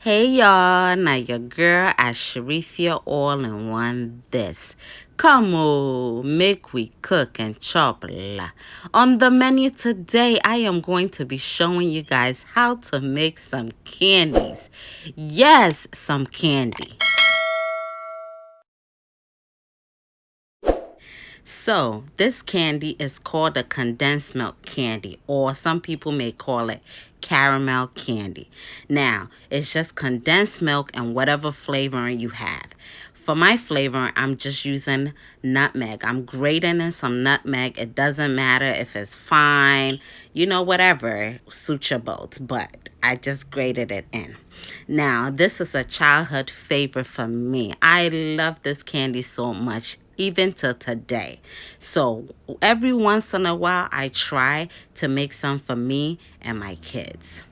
Hey y'all, now your girl Ashirifiaallinone this. Come on, make we cook and chop la. On the menu today, I am going to be showing you guys how to make some candies. Yes, some candy. So, this candy is called a condensed milk candy, or some people may call it caramel candy. Now, it's just condensed milk and whatever flavoring you have. For my flavoring, I'm just using nutmeg. I'm grating in some nutmeg. It doesn't matter if it's fine, whatever suits your boat, but I just grated it in. Now, this is a childhood favorite for me. I love this candy so much, even till today. So, every once in a while, I try to make some for me and my kids.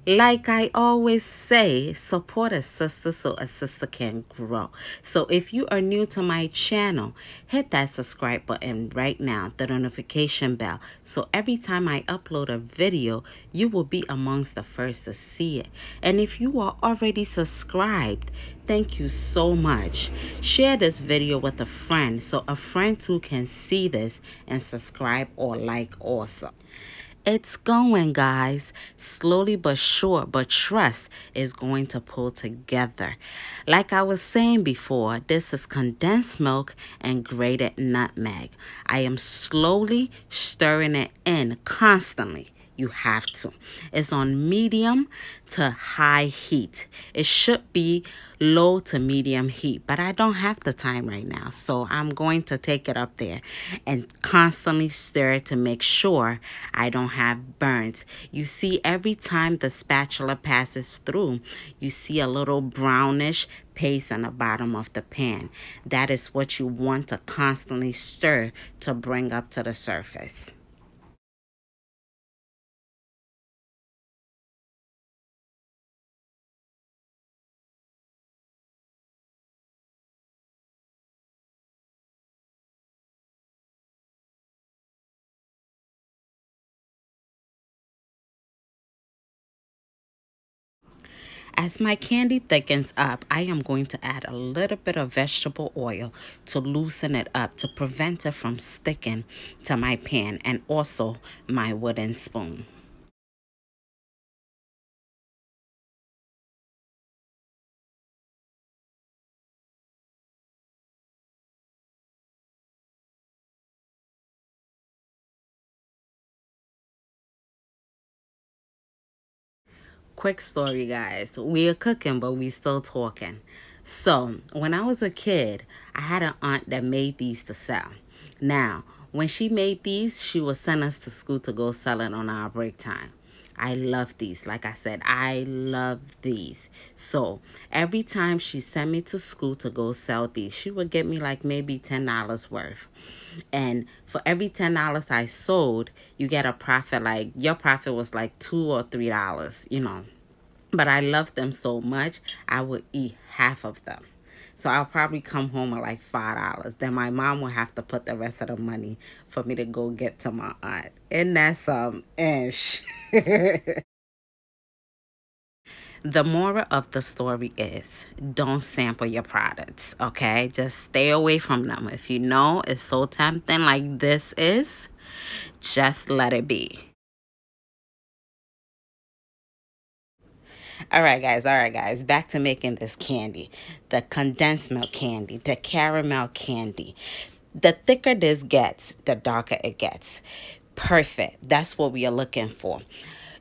Like I always say, support a sister so a sister can grow. So if you are new to my channel, hit that subscribe button right now, the notification bell. So every time I upload a video, you will be amongst the first to see it. And if you are already subscribed, thank you so much. Share this video with a friend so a friend too can see this and subscribe or like also. It's going, guys. Slowly but sure, but trust is going to pull together. Like I was saying before, this is condensed milk and grated nutmeg. I am slowly stirring it in constantly. You have to. It's on medium to high heat. It should be low to medium heat, but I don't have the time right now. So I'm going to take it up there and constantly stir it to make sure I don't have burns. You see, every time the spatula passes through, you see a little brownish paste on the bottom of the pan. That is what you want to constantly stir to bring up to the surface. As my candy thickens up, I am going to add a little bit of vegetable oil to loosen it up to prevent it from sticking to my pan and also my wooden spoon. Quick story, guys. We are cooking, but we still talking. So, when I was a kid, I had an aunt that made these to sell. Now, when she made these, she would send us to school to go sell it on our break time. I love these. Like I said, I love these. So every time she sent me to school to go sell these, she would get me like maybe $10 worth. And for every $10 I sold, you get a profit. Like your profit was like $2 or $3. But I love them so much, I would eat half of them. So I'll probably come home with like $5. Then my mom will have to put the rest of the money for me to go get to my aunt. And that's some ish. The moral of the story is don't sample your products, okay? Just stay away from them. If you know it's so tempting like this is, just let it be. All right, guys, back to making this candy. The condensed milk candy, the caramel candy. The thicker this gets, the darker it gets. Perfect. That's what we are looking for.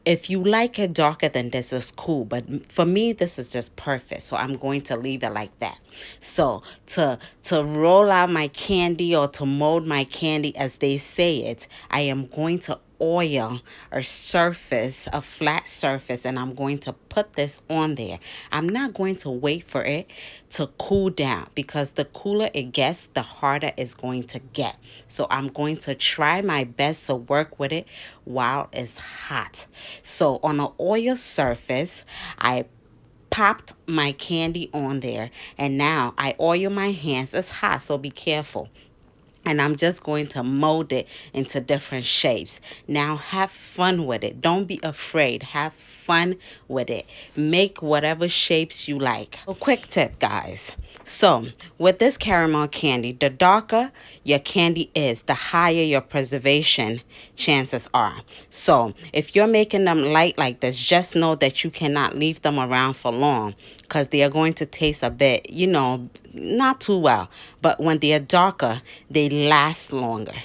If you like it darker than this, is cool. But for me, this is just perfect. So I'm going to leave it like that. So to roll out my candy or to mold my candy as they say it, I am going to oil a surface, a flat surface, and I'm going to put this on there. I'm not going to wait for it to cool down because the cooler it gets, the harder it's going to get. So I'm going to try my best to work with it while it's hot. So on an oil surface, I popped my candy on there, and now I oil my hands. It's hot, so be careful. and I'm just going to mold it into different shapes. Now have fun with it. Don't be afraid. Have fun with it. Make whatever shapes you like. A quick tip, guys. So with this caramel candy, the darker your candy is, the higher your preservation chances are. So if you're making them light like this, just know that you cannot leave them around for long, because they are going to taste a bit, you know, not too well. But when they are darker, they last longer.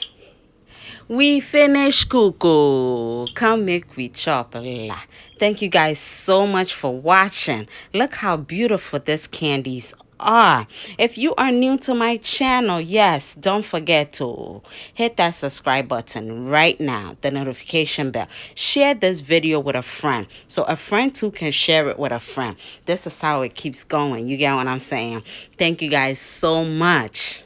We finished, cuckoo. Come make we chop la. Thank you guys so much for watching. Look how beautiful these candies are. If you are new to my channel, yes, don't forget to hit that subscribe button right now, the notification bell. Share this video with a friend so a friend too can share it with a friend. This is how it keeps going. You get what I'm saying? Thank you guys so much.